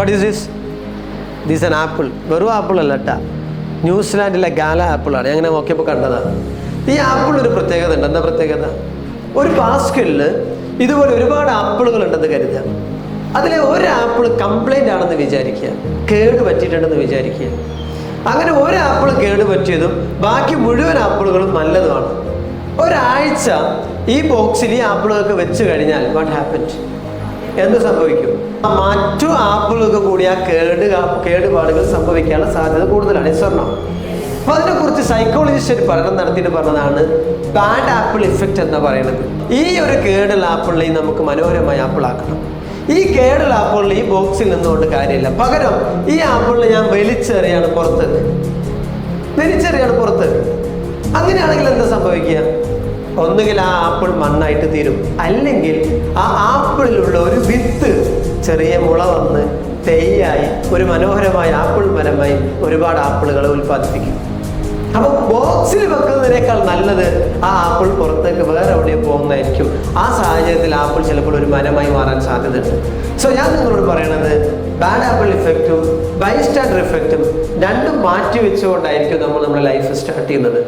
What is this an apple. വെറും apple അല്ല കേട്ടാ, ന്യൂസിലാൻഡിലെ ഗാല ആപ്പിളാണ്. ഞാൻ അങ്ങനെ നോക്കിയപ്പോൾ കണ്ടതാണ്. ഈ ആപ്പിൾ ഒരു പ്രത്യേകത ഉണ്ട്. എന്താ പ്രത്യേകത? ഒരു ബാസ്ക്കറ്റിൽ ഇതുപോലെ ഒരുപാട് ആപ്പിളുകൾ ഉണ്ടെന്ന് കരുതുക. അതിലെ ഒരു ആപ്പിൾ കംപ്ലൈൻ്റ് ആണെന്ന് വിചാരിക്കുക, കേട് പറ്റിയിട്ടുണ്ടെന്ന് വിചാരിക്കുക. അങ്ങനെ ഒരു ആപ്പിൾ കേട് പറ്റിയതും ബാക്കി മുഴുവൻ ആപ്പിളുകളും നല്ലതുമാണ്. ഒരാഴ്ച ഈ ബോക്സിൽ ഈ ആപ്പിളുകൾക്ക് വെച്ച് കഴിഞ്ഞാൽ വാട്ട് ഹാപ്പൻഡ്? എന്ത് സംഭവിക്കും? മറ്റു ആപ്പിളുകൾക്ക് കൂടി ആ കേടുപാടുകൾ സംഭവിക്കാനുള്ള സാധ്യത കൂടുതലാണ്. സ്വർണ്ണം. അപ്പോൾ അതിനെക്കുറിച്ച് സൈക്കോളജിസ്റ്റ് ഒരു പഠനം നടത്തിയിട്ട് പറഞ്ഞതാണ് ബാഡ് ആപ്പിൾ ഇഫക്റ്റ് എന്ന് പറയുന്നത്. ഈ ഒരു കേടുള്ള ആപ്പിളിനെയും നമുക്ക് മനോഹരമായ ആപ്പിളാക്കണം. ഈ കേടുള്ള ആപ്പിളിൽ ഈ ബോക്സിൽ നിന്നുകൊണ്ട് കാര്യമില്ല. പകരം ഈ ആപ്പിളിനെ ഞാൻ വലിച്ചെറിയാണ് പുറത്തേക്ക്. അങ്ങനെയാണെങ്കിൽ എന്താ സംഭവിക്കുക? ഒന്നുകിൽ ആ ആപ്പിൾ മണ്ണായിട്ട് തീരും, അല്ലെങ്കിൽ ആ ആപ്പിളിലുള്ള ഒരു വിത്ത് ചെറിയ മുള വന്ന് തെയ്യായി ഒരു മനോഹരമായ ആപ്പിൾ മരമായി ഒരുപാട് ആപ്പിളുകളെ ഉൽപ്പാദിപ്പിക്കും. അപ്പോൾ ബോക്സിൽ വെക്കുന്നതിനേക്കാൾ നല്ലത് ആ ആപ്പിൾ പുറത്തേക്ക് വേറെ എവിടെയും പോകുന്നതായിരിക്കും. ആ സാഹചര്യത്തിൽ ആപ്പിൾ ചിലപ്പോൾ ഒരു മരമായി മാറാൻ സാധ്യതയുണ്ട്. സോ ഞാൻ നിങ്ങളോട് പറയണത് ബാഡ് ആപ്പിൾ ഇഫക്റ്റും ബൈസ്റ്റാൻഡർ ഇഫക്റ്റും രണ്ടും മാറ്റി വെച്ചുകൊണ്ടായിരിക്കും നമ്മൾ നമ്മുടെ ലൈഫ് സ്റ്റാർട്ട് ചെയ്യുന്നത്.